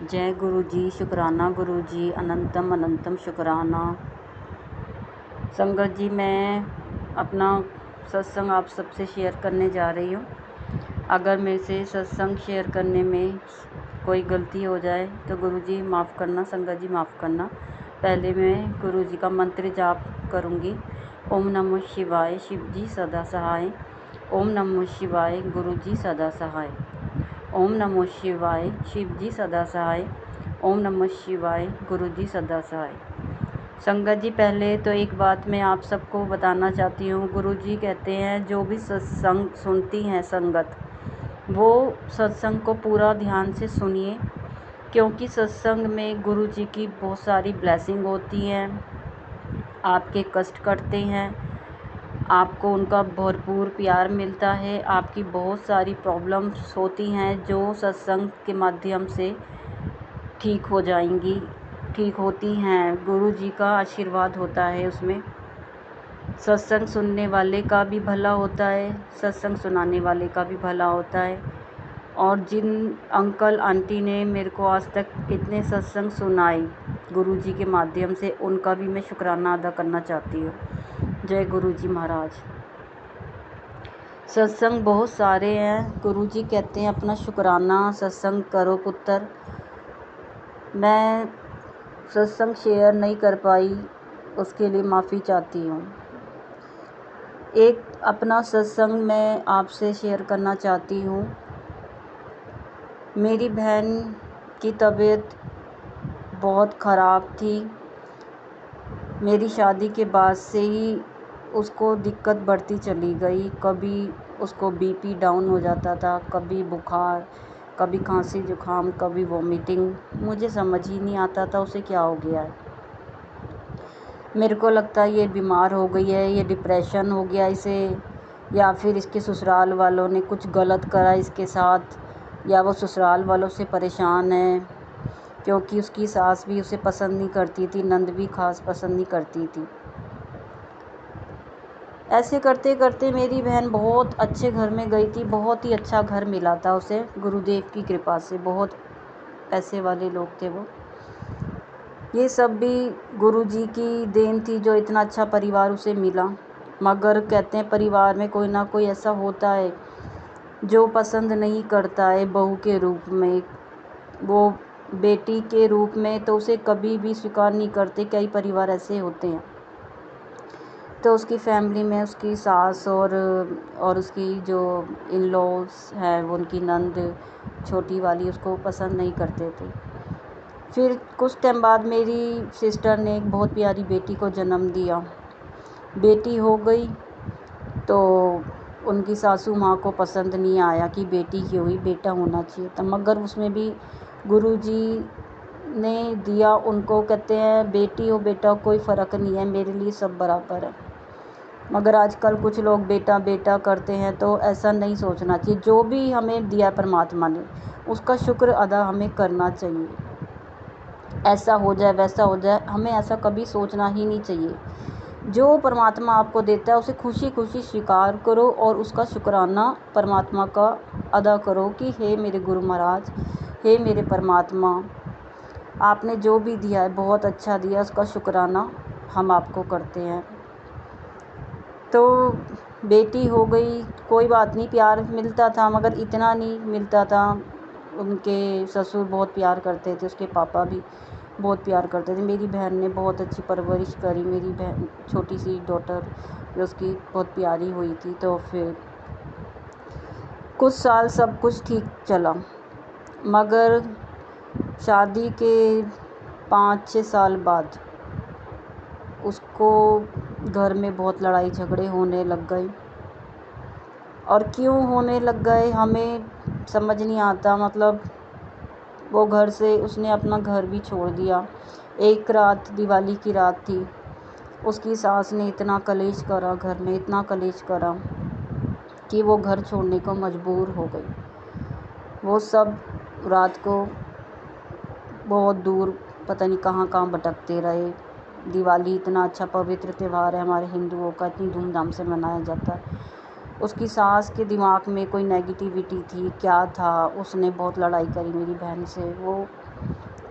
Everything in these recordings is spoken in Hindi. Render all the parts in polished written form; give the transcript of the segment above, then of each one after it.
जय गुरु जी, शुक्राना गुरु जी, अनंतम अनंतम शुक्राना। संगत जी, मैं अपना सत्संग आप सबसे शेयर करने जा रही हूँ। अगर मेरे से सत्संग शेयर करने में कोई गलती हो जाए तो गुरु जी माफ़ करना, संगत जी माफ़ करना। पहले मैं गुरु जी का मंत्र जाप करूँगी। ओम नमः शिवाय, शिव जी सदा सहाय। ओम नमः शिवाय, गुरु जी सदा सहाय। ओम नमः शिवाय, शिव जी सदा सहाय। ओम नमः शिवाय, गुरु जी सदा सहाय। संगत जी, पहले तो एक बात मैं आप सबको बताना चाहती हूँ। गुरु जी कहते हैं जो भी सत्संग सुनती हैं संगत, वो सत्संग को पूरा ध्यान से सुनिए, क्योंकि सत्संग में गुरु जी की बहुत सारी ब्लेसिंग होती हैं। आपके कष्ट कटते हैं, आपको उनका भरपूर प्यार मिलता है। आपकी बहुत सारी प्रॉब्लम्स होती हैं जो सत्संग के माध्यम से ठीक हो जाएंगी, ठीक होती हैं। गुरु जी का आशीर्वाद होता है उसमें। सत्संग सुनने वाले का भी भला होता है, सत्संग सुनाने वाले का भी भला होता है। और जिन अंकल आंटी ने मेरे को आज तक इतने सत्संग सुनाए गुरु जी के माध्यम से, उनका भी मैं शुक्राना अदा करना चाहती हूँ। जय गुरु जी महाराज। सत्संग बहुत सारे हैं। गुरु जी कहते हैं अपना शुक्राना सत्संग करो पुत्र। मैं सत्संग शेयर नहीं कर पाई, उसके लिए माफ़ी चाहती हूँ। एक अपना सत्संग मैं आपसे शेयर करना चाहती हूँ। मेरी बहन की तबीयत बहुत ख़राब थी। मेरी शादी के बाद से ही उसको दिक्कत बढ़ती चली गई। कभी उसको बीपी डाउन हो जाता था, कभी बुखार, कभी खांसी जुकाम, कभी वॉमिटिंग। मुझे समझ ही नहीं आता था उसे क्या हो गया है। मेरे को लगता है ये बीमार हो गई है, ये डिप्रेशन हो गया इसे, या फिर इसके ससुराल वालों ने कुछ गलत करा इसके साथ, या वो ससुराल वालों से परेशान है, क्योंकि उसकी सास भी उसे पसंद नहीं करती थी, नंद भी खास पसंद नहीं करती थी। ऐसे करते करते मेरी बहन बहुत अच्छे घर में गई थी। बहुत ही अच्छा घर मिला था उसे गुरुदेव की कृपा से। बहुत पैसे वाले लोग थे वो। ये सब भी गुरु जी की देन थी जो इतना अच्छा परिवार उसे मिला। मगर कहते हैं परिवार में कोई ना कोई ऐसा होता है जो पसंद नहीं करता है बहू के रूप में, वो बेटी के रूप में तो उसे कभी भी स्वीकार नहीं करते। कई परिवार ऐसे होते हैं। तो उसकी फैमिली में उसकी सास और उसकी जो इन लॉज है, वो उनकी नंद छोटी वाली, उसको पसंद नहीं करते थे। फिर कुछ टाइम बाद मेरी सिस्टर ने एक बहुत प्यारी बेटी को जन्म दिया। बेटी हो गई तो उनकी सासू माँ को पसंद नहीं आया कि बेटी की हुई, बेटा होना चाहिए था। मगर उसमें भी गुरु जी ने दिया उनको। कहते हैं बेटी हो बेटा हो कोई फ़र्क नहीं है, मेरे लिए सब बराबर है। मगर आजकल कुछ लोग बेटा बेटा करते हैं, तो ऐसा नहीं सोचना चाहिए। जो भी हमें दिया परमात्मा ने, उसका शुक्र अदा हमें करना चाहिए। ऐसा हो जाए वैसा हो जाए, हमें ऐसा कभी सोचना ही नहीं चाहिए। जो परमात्मा आपको देता है उसे खुशी खुशी स्वीकार करो और उसका शुक्राना परमात्मा का अदा करो कि हे मेरे गुरु महाराज, हे मेरे परमात्मा, आपने जो भी दिया है बहुत अच्छा दिया, उसका शुक्राना हम आपको करते हैं। तो बेटी हो गई, कोई बात नहीं, प्यार मिलता था मगर इतना नहीं मिलता था। उनके ससुर बहुत प्यार करते थे, उसके पापा भी बहुत प्यार करते थे। मेरी बहन ने बहुत अच्छी परवरिश करी। मेरी बहन छोटी सी डॉटर जो उसकी बहुत प्यारी हुई थी। तो फिर कुछ साल सब कुछ ठीक चला, मगर शादी के 5-6 साल बाद उसको घर में बहुत लड़ाई झगड़े होने लग गए। और क्यों होने लग गए हमें समझ नहीं आता। मतलब वो घर से उसने अपना घर भी छोड़ दिया। एक रात, दिवाली की रात थी, उसकी सास ने इतना कलेश करा घर में, इतना कलेश करा कि वो घर छोड़ने को मजबूर हो गई। वो सब रात को बहुत दूर पता नहीं कहाँ कहाँ भटकते रहे। दिवाली इतना अच्छा पवित्र त्यौहार है हमारे हिंदुओं का, इतनी धूमधाम से मनाया जाता है। उसकी सास के दिमाग में कोई नेगेटिविटी थी, क्या था, उसने बहुत लड़ाई करी मेरी बहन से। वो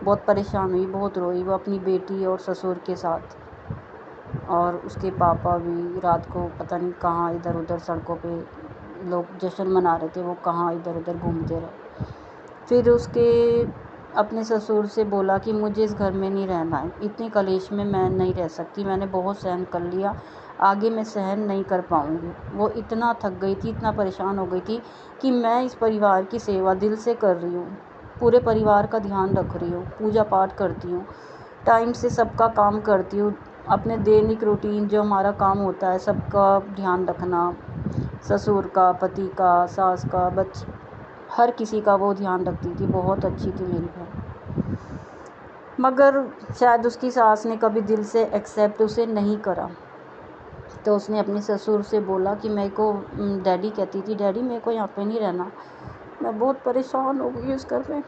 बहुत परेशान हुई, बहुत रोई वो अपनी बेटी और ससुर के साथ। और उसके पापा भी रात को पता नहीं कहाँ इधर उधर सड़कों पे लोग जश्न मना रहे थे, वो कहाँ इधर उधर घूमते रहे। फिर उसके अपने ससुर से बोला कि मुझे इस घर में नहीं रहना है, इतनी कलेश में मैं नहीं रह सकती, मैंने बहुत सहन कर लिया, आगे मैं सहन नहीं कर पाऊँगी। वो इतना थक गई थी, इतना परेशान हो गई थी कि मैं इस परिवार की सेवा दिल से कर रही हूँ, पूरे परिवार का ध्यान रख रही हूँ, पूजा पाठ करती हूँ, टाइम से सबका काम करती हूँ, अपने दैनिक रूटीन जो हमारा काम होता है सबका ध्यान रखना, ससुर का, पति का, सास का, बच्चे, हर किसी का वो ध्यान रखती थी। बहुत अच्छी थी मेरी बहन, मगर शायद उसकी सास ने कभी दिल से एक्सेप्ट उसे नहीं करा। तो उसने अपने ससुर से बोला कि मेरे को, डैडी कहती थी, डैडी मेरे को यहाँ पे नहीं रहना, मैं बहुत परेशान हो गई इस घर में।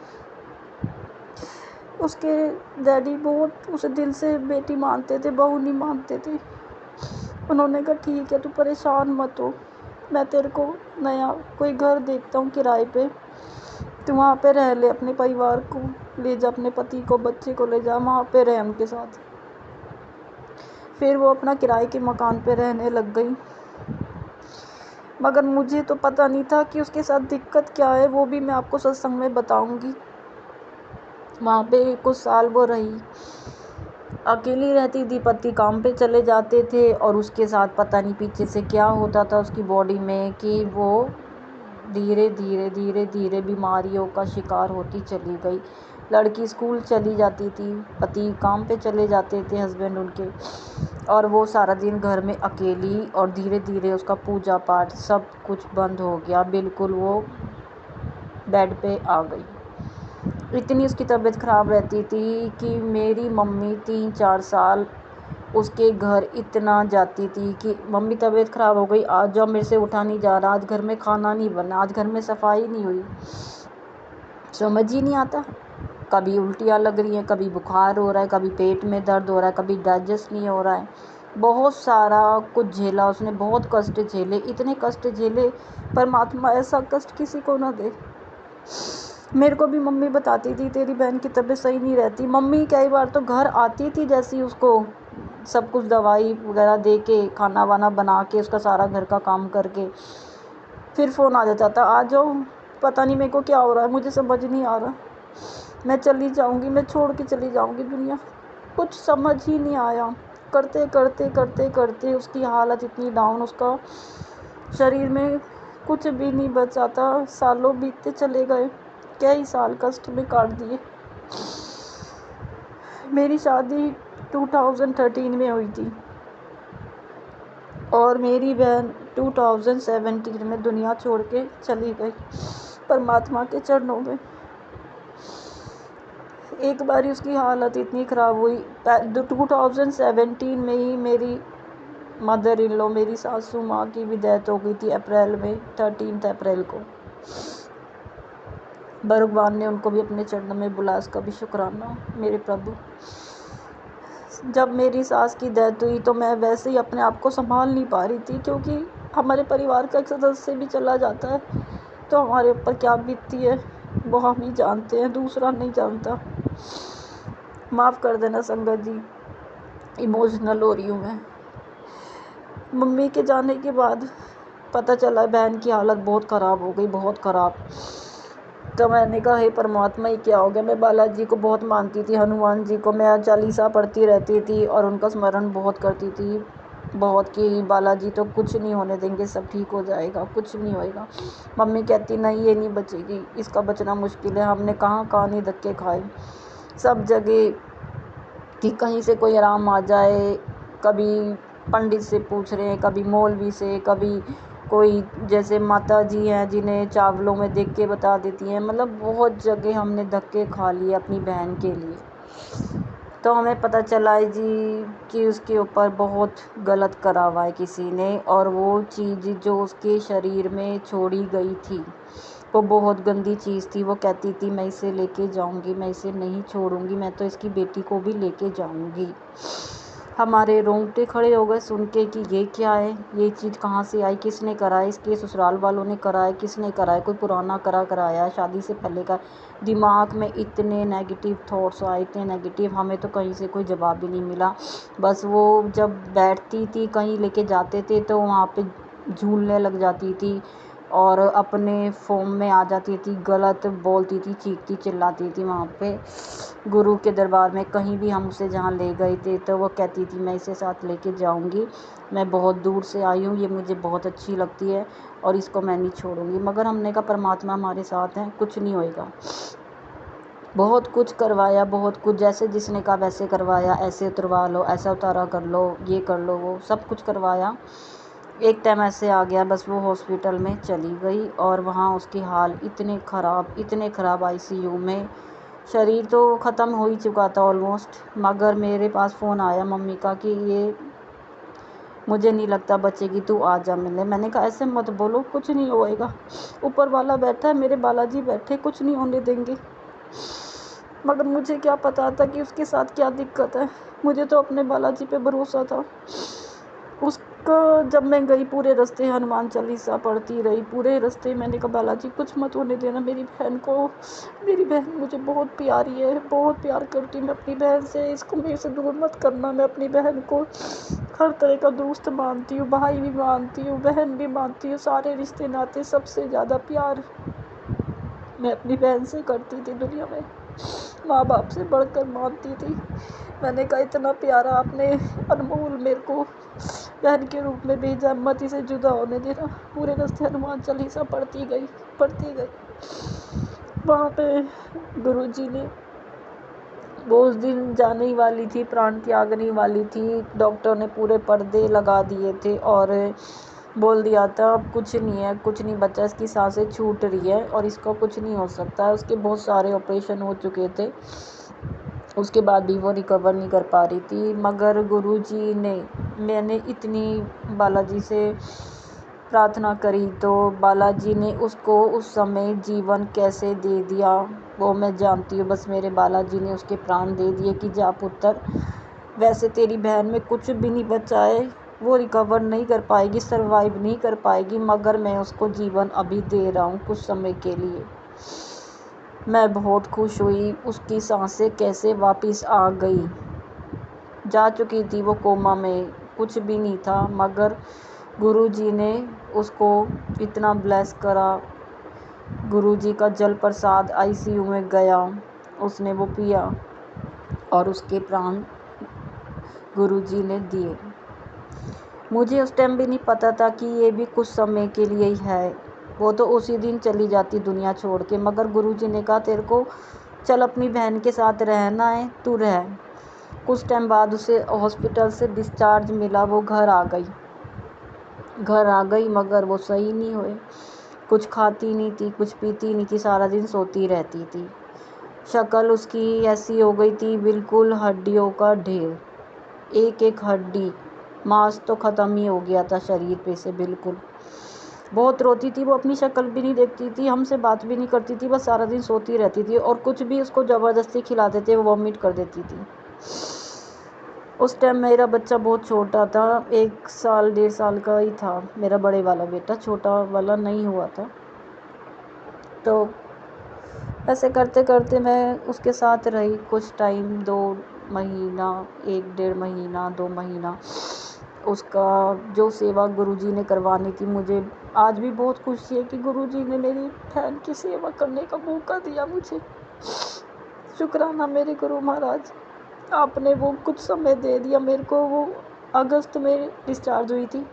उसके डैडी बहुत उसे दिल से बेटी मानते थे, बहू नहीं मानते थे। उन्होंने कहा ठीक है, तू परेशान मत हो, मैं तेरे को नया कोई घर देखता हूँ किराए पे, तू वहाँ पे रह ले, अपने परिवार को ले जा, अपने पति को, बच्चे को ले जा, वहाँ पे रह उनके साथ। फिर वो अपना किराए के मकान पे रहने लग गई। मगर मुझे तो पता नहीं था कि उसके साथ दिक्कत क्या है, वो भी मैं आपको सत्संग में बताऊंगी। वहाँ पे कुछ साल वो रही, अकेली रहती थी, पति काम पे चले जाते थे और उसके साथ पता नहीं पीछे से क्या होता था उसकी बॉडी में कि वो धीरे धीरे धीरे धीरे बीमारियों का शिकार होती चली गई। लड़की स्कूल चली जाती थी, पति काम पे चले जाते थे हस्बैंड उनके, और वो सारा दिन घर में अकेली, और धीरे धीरे उसका पूजा पाठ सब कुछ बंद हो गया, बिल्कुल वो बेड पे आ गई। इतनी उसकी तबीयत ख़राब रहती थी कि मेरी मम्मी 3-4 साल उसके घर इतना जाती थी कि मम्मी तबीयत ख़राब हो गई, आज जब मेरे से उठा नहीं जा रहा, आज घर में खाना नहीं बना, आज घर में सफाई नहीं हुई, समझ ही नहीं आता। कभी उल्टियाँ लग रही हैं, कभी बुखार हो रहा है, कभी पेट में दर्द हो रहा है, कभी डाइजेस्ट नहीं हो रहा है, बहुत सारा कुछ झेला उसने, बहुत कष्ट झेले, इतने कष्ट झेले, परमात्मा ऐसा कष्ट किसी को ना दे। मेरे को भी मम्मी बताती थी तेरी बहन की तबीयत सही नहीं रहती। मम्मी कई बार तो घर आती थी, जैसी उसको सब कुछ दवाई वगैरह दे के, खाना वाना बना के, उसका सारा घर का काम करके, फिर फ़ोन आ जाता था, आ जाओ, पता नहीं मेरे को क्या हो रहा है, मुझे समझ नहीं आ रहा, मैं चली जाऊंगी, मैं छोड़ के चली जाऊंगी दुनिया। कुछ समझ ही नहीं आया। करते करते करते करते उसकी हालत इतनी डाउन, उसका शरीर में कुछ भी नहीं बचा था। सालों बीतते चले गए, कई साल कष्ट में काट दिए। मेरी शादी 2013 में हुई थी और मेरी बहन 2017 में दुनिया छोड़ के चली गई परमात्मा के चरणों में। एक बार उसकी हालत इतनी ख़राब हुई, 2017 में ही मेरी मदर इन लॉ, मेरी सासू माँ की भी डेथ हो गई थी अप्रैल में, 13 अप्रैल को। भगवान ने उनको भी अपने चरणों में बुलाया, उसका भी शुक्राना मेरे प्रभु। जब मेरी सास की डेथ हुई तो मैं वैसे ही अपने आप को संभाल नहीं पा रही थी, क्योंकि हमारे परिवार का एक सदस्य भी चला जाता है तो हमारे ऊपर क्या बीतती है वो हम ही जानते हैं, दूसरा नहीं जानता। माफ़ कर देना संगत जी, इमोशनल हो रही हूँ मैं। मम्मी के जाने के बाद पता चला बहन की हालत बहुत ख़राब हो गई, बहुत ख़राब। तो मैंने कहा हे परमात्मा ये क्या हो गया। मैं बालाजी को बहुत मानती थी, हनुमान जी को मैं चालीसा पढ़ती रहती थी और उनका स्मरण बहुत करती थी, बहुत, कि बालाजी तो कुछ नहीं होने देंगे, सब ठीक हो जाएगा, कुछ नहीं होएगा। मम्मी कहती नहीं ये नहीं बचेगी, इसका बचना मुश्किल है। हमने कहाँ कहाँ नहीं धक्के खाए, सब जगह, कि कहीं से कोई आराम आ जाए। कभी पंडित से पूछ रहे हैं, कभी मौलवी से, कभी कोई जैसे माता जी हैं जिन्हें चावलों में देख के बता देती हैं, मतलब बहुत जगह हमने धक्के खा लिए अपनी बहन के लिए। तो हमें पता चला है जी कि उसके ऊपर बहुत गलत करा हुआ है किसी ने, और वो चीज़ जो उसके शरीर में छोड़ी गई थी वो बहुत गंदी चीज़ थी। वो कहती थी मैं इसे लेके जाऊंगी, मैं इसे नहीं छोड़ूंगी, मैं तो इसकी बेटी को भी लेके जाऊंगी। हमारे रोंगटे खड़े हो गए सुन के कि ये क्या है, ये चीज़ कहाँ से आई, किसने कराई, इसके ससुराल वालों ने कराया, किसने कराया, कोई पुराना कराया, शादी से पहले का। दिमाग में इतने नेगेटिव थॉट्स आए, इतने नेगेटिव, हमें तो कहीं से कोई जवाब भी नहीं मिला। बस वो जब बैठती थी, कहीं लेके जाते थे तो वहाँ पे झूलने लग जाती थी और अपने फॉर्म में आ जाती थी, गलत बोलती थी, चीखती चिल्लाती थी। वहाँ पे गुरु के दरबार में कहीं भी हम उसे जहाँ ले गए थे तो वो कहती थी मैं इसे साथ लेके जाऊँगी, मैं बहुत दूर से आई हूँ, ये मुझे बहुत अच्छी लगती है और इसको मैं नहीं छोड़ूंगी। मगर हमने कहा परमात्मा हमारे साथ हैं, कुछ नहीं होएगा। बहुत कुछ करवाया, बहुत कुछ, जैसे जिसने कहा वैसे करवाया, ऐसे उतरवा लो, ऐसा उतारा कर लो, ये कर लो, वो सब कुछ करवाया। एक टाइम ऐसे आ गया बस वो हॉस्पिटल में चली गई और वहाँ उसकी हाल इतने ख़राब आईसीयू में, शरीर तो ख़त्म हो ही चुका था ऑलमोस्ट। मगर मेरे पास फ़ोन आया मम्मी का कि ये मुझे नहीं लगता बचेगी, तू आ जा मिलने। मैंने कहा ऐसे मत बोलो, कुछ नहीं होएगा, ऊपर वाला बैठा है, मेरे बालाजी बैठे, कुछ नहीं होने देंगे। मगर मुझे क्या पता था कि उसके साथ क्या दिक्कत है। मुझे तो अपने बालाजी पे भरोसा था। उसका जब मैं गई पूरे रास्ते हनुमान चालीसा पढ़ती रही, पूरे रास्ते मैंने कहा बालाजी कुछ मत होने देना मेरी बहन को, मेरी बहन मुझे बहुत प्यारी है, बहुत प्यार करती हूँ मैं अपनी बहन से, इसको मेरे से दूर मत करना। मैं अपनी बहन को हर तरह का दोस्त मानती हूँ, भाई भी मानती हूँ, बहन भी मानती हूँ, सारे रिश्ते नाते, सबसे ज़्यादा प्यार मैं अपनी बहन से करती थी दुनिया में, माँ बाप से बढ़कर मानती थी। मैंने कहा इतना प्यारा आपने अनमोल मेरे को बहन के रूप में भेजा, मत इसे जुदा होने देना। पूरे रास्ते हनुमान चालीसा पढ़ती गई। वहाँ पे गुरुजी ने, वो उस दिन जाने ही वाली थी, प्राण त्यागने वाली थी, डॉक्टर ने पूरे पर्दे लगा दिए थे और बोल दिया था अब कुछ नहीं बचा, इसकी सांसें छूट रही है और इसको कुछ नहीं हो सकता है। उसके बहुत सारे ऑपरेशन हो चुके थे, उसके बाद भी वो रिकवर नहीं कर पा रही थी। मगर गुरुजी ने, मैंने इतनी बालाजी से प्रार्थना करी तो बालाजी ने उसको उस समय जीवन कैसे दे दिया वो मैं जानती हूँ। बस मेरे बालाजी ने उसके प्राण दे दिए कि जा पुत्र, वैसे तेरी बहन में कुछ भी नहीं बचा है, वो रिकवर नहीं कर पाएगी, सर्वाइव नहीं कर पाएगी, मगर मैं उसको जीवन अभी दे रहा हूँ कुछ समय के लिए। मैं बहुत खुश हुई, उसकी सांसें कैसे वापस आ गई। जा चुकी थी वो कोमा में, कुछ भी नहीं था, मगर गुरुजी ने उसको इतना ब्लेस करा। गुरुजी का जल प्रसाद आईसीयू में गया, उसने वो पिया और उसके प्राण गुरुजी ने दिए। मुझे उस टाइम भी नहीं पता था कि ये भी कुछ समय के लिए ही है, वो तो उसी दिन चली जाती दुनिया छोड़ के। मगर गुरुजी ने कहा तेरे को चल अपनी बहन के साथ रहना है, तू रह। कुछ टाइम बाद उसे हॉस्पिटल से डिस्चार्ज मिला, वो घर आ गई मगर वो सही नहीं हुए। कुछ खाती नहीं थी, कुछ पीती नहीं थी, सारा दिन सोती रहती थी। शक्ल उसकी ऐसी हो गई थी बिल्कुल हड्डियों का ढेर, एक एक हड्डी, मांस तो ख़त्म ही हो गया था शरीर पे से बिल्कुल। बहुत रोती थी वो, अपनी शक्ल भी नहीं देखती थी, हमसे बात भी नहीं करती थी, बस सारा दिन सोती रहती थी और कुछ भी उसको ज़बरदस्ती खिलाते थे वो वॉमिट कर देती थी। उस टाइम मेरा बच्चा बहुत छोटा था, 1 साल 1.5 साल का ही था मेरा बड़े वाला बेटा, छोटा वाला नहीं हुआ था। तो ऐसे करते करते मैं उसके साथ रही कुछ टाइम, 2 महीना, 1 डेढ़ महीना, 2 महीना। उसका जो सेवा गुरुजी ने करवानी थी, मुझे आज भी बहुत खुशी है कि गुरुजी ने मेरी बहन की सेवा करने का मौका दिया मुझे। शुक्राना मेरे गुरु महाराज, आपने वो कुछ समय दे दिया मेरे को। वो अगस्त में डिस्चार्ज हुई थी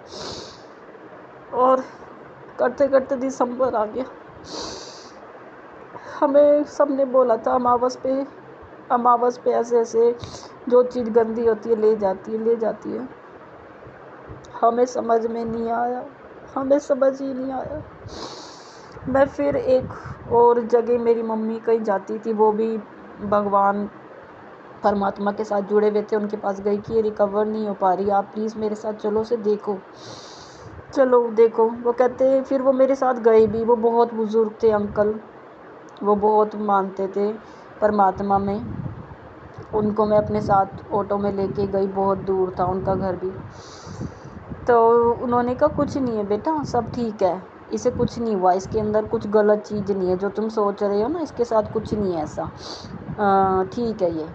और करते करते दिसंबर आ गया। हमें सबने बोला था अमावस पे ऐसे जो चीज़ गंदी होती है ले जाती है। हमें समझ में नहीं आया, हमें समझ ही नहीं आया। मैं फिर एक और जगह, मेरी मम्मी कहीं जाती थी, वो भी भगवान परमात्मा के साथ जुड़े हुए थे, उनके पास गई कि ये रिकवर नहीं हो पा रही, आप प्लीज़ मेरे साथ चलो, उसे देखो, चलो देखो। वो कहते, फिर वो मेरे साथ गए भी। वो बहुत बुज़ुर्ग थे अंकल, वो बहुत मानते थे परमात्मा में। उनको मैं अपने साथ ऑटो में लेके गई, बहुत दूर था उनका घर भी। तो उन्होंने कहा कुछ नहीं है बेटा, सब ठीक है, इसे कुछ नहीं हुआ, इसके अंदर कुछ गलत चीज़ नहीं है, जो तुम सोच रहे हो ना, इसके साथ कुछ नहीं है ऐसा, ठीक है, ये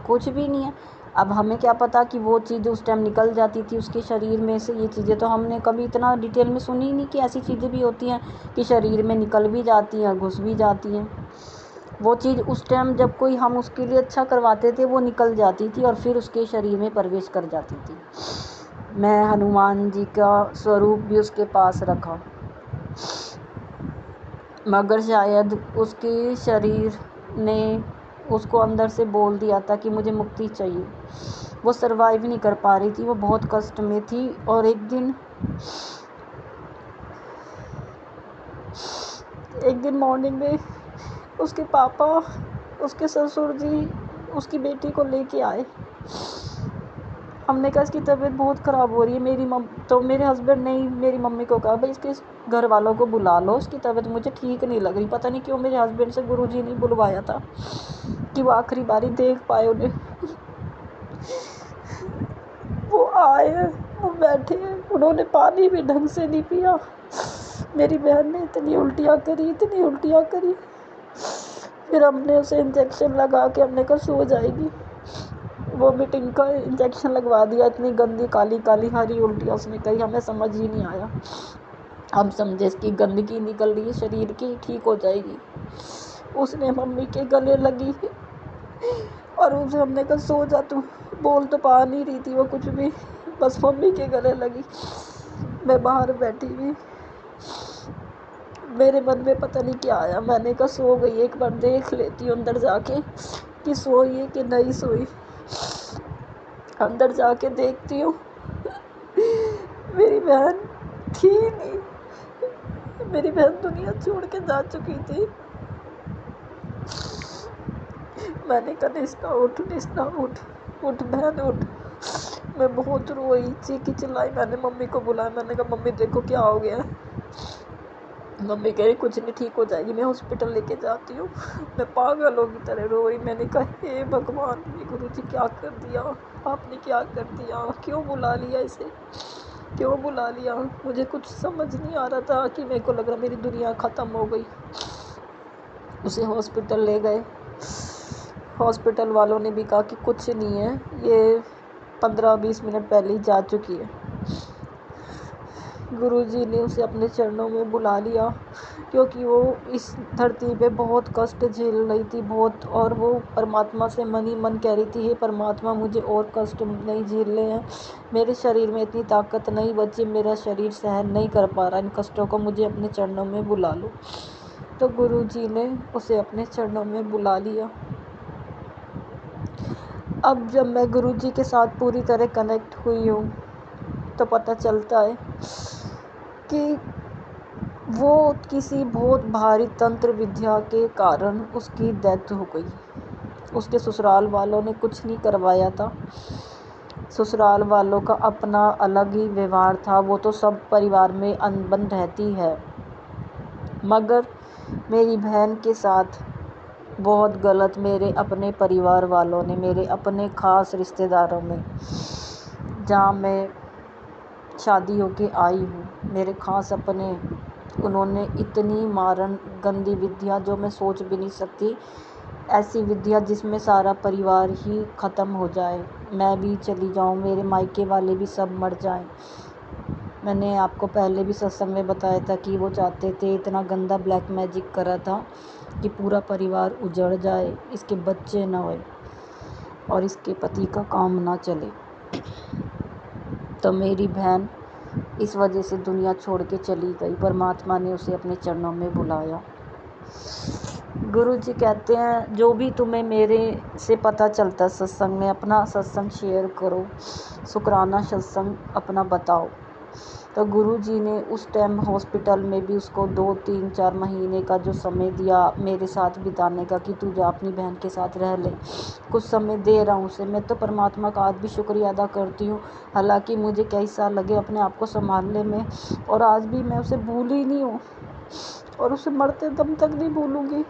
कुछ भी नहीं है। अब हमें क्या पता कि वो चीज़ उस टाइम निकल जाती थी उसके शरीर में से। ये चीज़ें तो हमने कभी इतना डिटेल में सुनी ही नहीं कि ऐसी चीज़ें भी होती हैं कि शरीर में निकल भी जाती हैं, घुस भी जाती हैं। वो चीज़ उस टाइम जब कोई हम उसके लिए अच्छा करवाते थे, वो निकल जाती थी और फिर उसके शरीर में प्रवेश कर जाती थी। मैं हनुमान जी का स्वरूप भी उसके पास रखा, मगर शायद उसके शरीर ने उसको अंदर से बोल दिया था कि मुझे मुक्ति चाहिए। वो सरवाइव नहीं कर पा रही थी, वो बहुत कष्ट में थी। और एक दिन मॉर्निंग में उसके पापा, उसके ससुर जी उसकी बेटी को लेके आए। हमने कहा इसकी तबीयत बहुत ख़राब हो रही है। तो मेरे हस्बैंड ने मेरी मम्मी को कहा भाई इसके घर वालों को बुला लो, इसकी तबीयत मुझे ठीक नहीं लग रही। पता नहीं क्यों मेरे हस्बैंड से गुरुजी ने बुलवाया था कि वो आखिरी बारी देख पाए उन्हें। वो आए, वो बैठे, उन्होंने पानी भी ढंग से नहीं पिया। मेरी बहन ने इतनी उल्टियाँ करी। फिर हमने उसे इंजेक्शन लगा के हमने कहा सो जाएगी। वोमिटिंग का इंजेक्शन लगवा दिया। इतनी गंदी काली काली हरी उल्टियाँ उसने करी, हमें समझ ही नहीं आया। हम समझे इसकी गंदगी निकल रही है शरीर की, ठीक हो जाएगी। उसने मम्मी के गले लगी और उसे हमने कहा सो जा तू, बोल तो पा नहीं रही थी वो कुछ भी, बस मम्मी के गले लगी। मैं बाहर बैठी हुई, मेरे मन में पता नहीं क्या आया। मैंने कहा सो गई, एक बार देख लेती हूँ अंदर जाके कि सोई है कि नहीं सोई। अंदर जाके देखती हूँ मेरी बहन थी नहीं, मेरी बहन दुनिया छोड़ के जा चुकी थी। मैंने कहा निस्ता उठ उठ बहन उठ। मैं बहुत रोई, चीखी चिल्लाई। मैंने मम्मी को बुलाया, मैंने कहा मम्मी देखो क्या हो गया। मम्मी कह रही कुछ नहीं, ठीक हो जाएगी, मैं हॉस्पिटल लेके जाती हूँ। मैं पागलों की तरह रोई। मैंने कहा हे भगवान, ये गुरुजी क्या कर दिया आपने, क्या कर दिया, क्यों बुला लिया इसे, क्यों बुला लिया। मुझे कुछ समझ नहीं आ रहा था कि मेरे को लग रहा मेरी दुनिया ख़त्म हो गई। उसे हॉस्पिटल ले गए। हॉस्पिटल वालों ने भी कहा कि कुछ नहीं है, ये 15-20 मिनट पहले ही जा चुकी है। गुरुजी ने उसे अपने चरणों में बुला लिया, क्योंकि वो इस धरती पे बहुत कष्ट झेल रही थी, बहुत। और वो परमात्मा से मन ही मन कह रही थी हे परमात्मा, मुझे और कष्ट नहीं झेलने हैं, मेरे शरीर में इतनी ताकत नहीं बची, मेरा शरीर सहन नहीं कर पा रहा इन कष्टों को, मुझे अपने चरणों में बुला लो। तो गुरुजी ने उसे अपने चरणों में बुला लिया। अब जब मैं गुरुजी के साथ पूरी तरह कनेक्ट हुई हूँ, तो पता चलता है कि वो किसी बहुत भारी तंत्र विद्या के कारण उसकी डेथ हो गई। उसके ससुराल वालों ने कुछ नहीं करवाया था। ससुराल वालों का अपना अलग ही व्यवहार था, वो तो सब परिवार में अनबन रहती है, मगर मेरी बहन के साथ बहुत गलत मेरे अपने परिवार वालों ने, मेरे अपने ख़ास रिश्तेदारों में, जहाँ मैं शादी होके आई हूँ, मेरे ख़ास अपने, उन्होंने इतनी मारन गंदी विद्या जो मैं सोच भी नहीं सकती। ऐसी विद्या जिसमें सारा परिवार ही ख़त्म हो जाए, मैं भी चली जाऊँ, मेरे मायके वाले भी सब मर जाएं। मैंने आपको पहले भी सत्संग में बताया था कि वो चाहते थे, इतना गंदा ब्लैक मैजिक करा था कि पूरा परिवार उजड़ जाए, इसके बच्चे ना होए और इसके पति का काम ना चले। तो मेरी बहन इस वजह से दुनिया छोड़ के चली गई। परमात्मा ने उसे अपने चरणों में बुलाया। गुरुजी कहते हैं जो भी तुम्हें मेरे से पता चलता है सत्संग में, अपना सत्संग शेयर करो, शुक्राना सत्संग अपना बताओ। तो गुरुजी ने उस टाइम हॉस्पिटल में भी उसको 2-3-4 महीने का जो समय दिया मेरे साथ बिताने का, कि तू जा अपनी बहन के साथ रह ले, कुछ समय दे रहा हूँ उसे। मैं तो परमात्मा का आज भी शुक्रिया अदा करती हूँ। हालांकि मुझे कई साल लगे अपने आप को संभालने में, और आज भी मैं उसे भूली नहीं हूँ और उसे मरते दम तक नहीं भूलूँगी।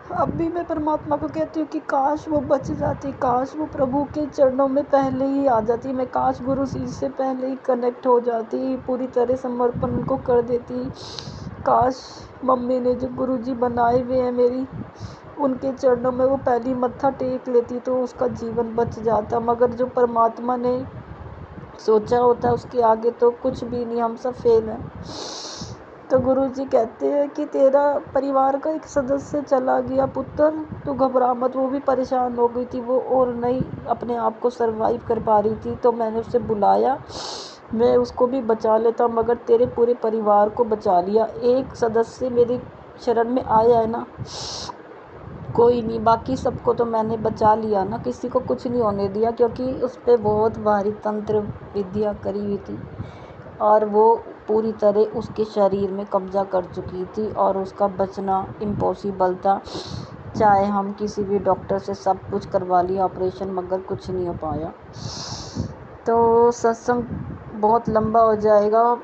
अब भी मैं परमात्मा को कहती हूँ कि काश वो बच जाती, काश वो प्रभु के चरणों में पहले ही आ जाती, मैं काश गुरु जी से पहले ही कनेक्ट हो जाती, पूरी तरह समर्पण उनको कर देती। काश मम्मी ने जो गुरु जी बनाए हुए हैं मेरी, उनके चरणों में वो पहली मत्था टेक लेती तो उसका जीवन बच जाता। मगर जो परमात्मा ने सोचा होता है उसके आगे तो कुछ भी नहीं, हम सब फेल हैं। तो गुरु जी कहते हैं कि तेरा परिवार का एक सदस्य चला गया पुत्र, तो घबरा मत। वो भी परेशान हो गई थी वो, और नहीं अपने आप को सरवाइव कर पा रही थी, तो मैंने उसे बुलाया, मैं उसको भी बचा लेता, मगर तेरे पूरे परिवार को बचा लिया। एक सदस्य मेरी शरण में आया है ना, कोई नहीं, बाकी सबको तो मैंने बचा लिया ना, किसी को कुछ नहीं होने दिया, क्योंकि उस पर बहुत भारी तंत्र विद्या करी हुई थी और वो पूरी तरह उसके शरीर में कब्जा कर चुकी थी और उसका बचना इम्पॉसिबल था। चाहे हम किसी भी डॉक्टर से सब कुछ करवा लिया ऑपरेशन, मगर कुछ नहीं हो पाया। तो सत्संग बहुत लंबा हो जाएगा,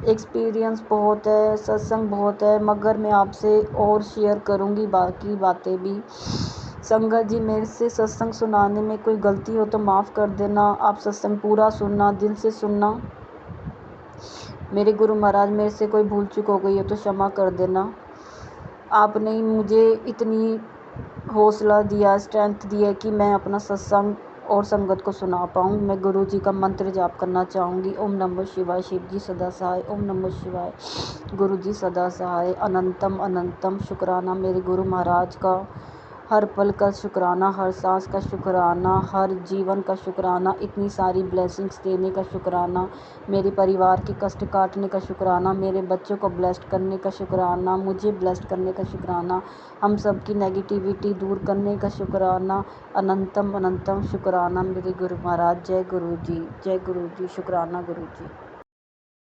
एक्सपीरियंस बहुत है, सत्संग बहुत है, मगर मैं आपसे और शेयर करूँगी बाकी बातें भी। संगत जी, मेरे से सत्संग सुनाने में कोई गलती हो तो माफ़ कर देना। आप सत्संग पूरा सुनना, दिल से सुनना। मेरे गुरु महाराज, मेरे से कोई भूल चूक हो गई हो तो क्षमा कर देना। आपने ही मुझे इतनी हौसला दिया, स्ट्रेंथ दी है कि मैं अपना सत्संग और संगत को सुना पाऊँ। मैं गुरु जी का मंत्र जाप करना चाहूँगी। ओम नमः शिवाय। शिव जी सदा सहाय। ओम नमः शिवाय। गुरु जी सदा सहाय। अनंतम अनंतम शुक्राना मेरे गुरु महाराज का, हर पल का शुक्राना, हर सांस का शुक्राना, हर जीवन का शुक्राना, इतनी सारी ब्लेसिंग्स देने का शुक्राना, मेरे परिवार के कष्ट काटने का शुक्राना, मेरे बच्चों को ब्लेस्ड करने का शुक्राना, मुझे ब्लेस्ड करने का शुक्राना, हम सब की नेगेटिविटी दूर करने का शुक्राना। अनंतम अनंतम शुक्राना मेरे गुरु महाराज। जय गुरु जी, जय गुरु जी। शुक्राना गुरु जी।